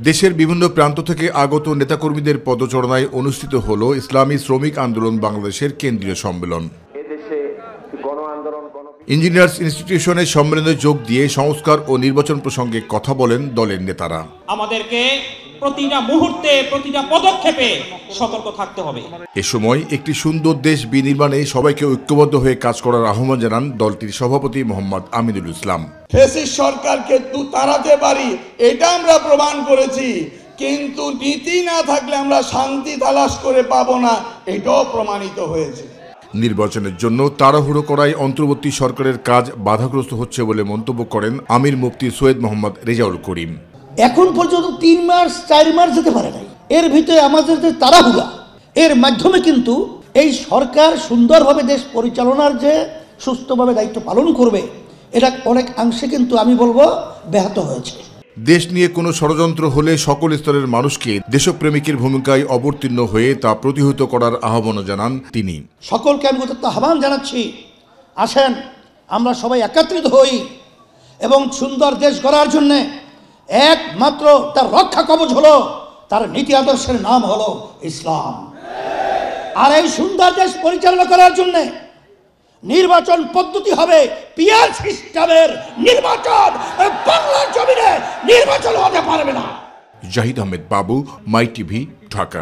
দেশের বিভিন্ন প্রান্ত থেকে আগত নেতাকর্মীদের পদচারণায় অনুষ্ঠিত হলো ইসলামী শ্রমিক আন্দোলন বাংলাদেশের কেন্দ্রীয় সম্মেলন। ইঞ্জিনিয়ার্স ইনস্টিটিউশনের সম্মেলনে যোগ দিয়ে সংস্কার ও নির্বাচন প্রসঙ্গে কথা বলেন দলের নেতারা। আমাদেরকে প্রতিটা মুহূর্তে প্রতিটা পদক্ষেপে সতর্ক থাকতে হবে। এ সময় একটি সুন্দর দেশ বিনির্মাণে সবাইকে ঐক্যবদ্ধ হয়ে কাজ করার আহ্বান জানান দলটির সভাপতি মোহাম্মদ আমিনুল ইসলাম। ফ্যাসিস্ট সরকারকে তাড়াতে পারি, এটা আমরা প্রমাণ করেছি, কিন্তু নীতি না থাকলে আমরা শান্তি তালাশ করে পাবো না, এটাও প্রমাণিত হয়েছে। নির্বাচনের জন্য তাড়াহুড়ো করায় অন্তর্বর্তী সরকারের কাজ বাধাগ্রস্ত হচ্ছে বলে মন্তব্য করেন আমির মুফতি সৈয়দ মোহাম্মদ রেজাউল করিম। এখন পর্যন্ত 3 মাস 4 মাস যেতে পারে নাই, এর ভিতরে আমাদের যে তাড়াহুড়া, এর মাধ্যমে কিন্তু এই সরকার সুন্দরভাবে দেশ পরিচালনার যে সুস্থভাবে দায়িত্ব পালন করবে, এটা অনেক অংশে কিন্তু আমি বলবো ব্যাহত হয়েছে। দেশ নিয়ে কোনো ষড়যন্ত্র হলে সকল স্তরের মানুষকে দেশপ্রেমিকের ভূমিকায় অবতীর্ণ হয়ে তা প্রতিহত করার আহ্বান জানান তিনি। সকলকে আমি আহ্বান জানাচ্ছি, আসেন আমরা সবাই একত্রিত হই এবং সুন্দর দেশ গড়ার জন্য একমাত্র তার রক্ষা কবচ হলো তার নীতি আদর্শের নাম হলো ইসলাম। আর এই সুন্দর দেশ পরিচালনা করার জন্য নির্বাচন পদ্ধতি হবে পিয়ার সিস্টেমের নির্বাচন। বাংলার জমিনে নির্বাচন হতে পারবে না। জাহিদ আহমেদ বাবু, মাই টিভি, ঢাকা।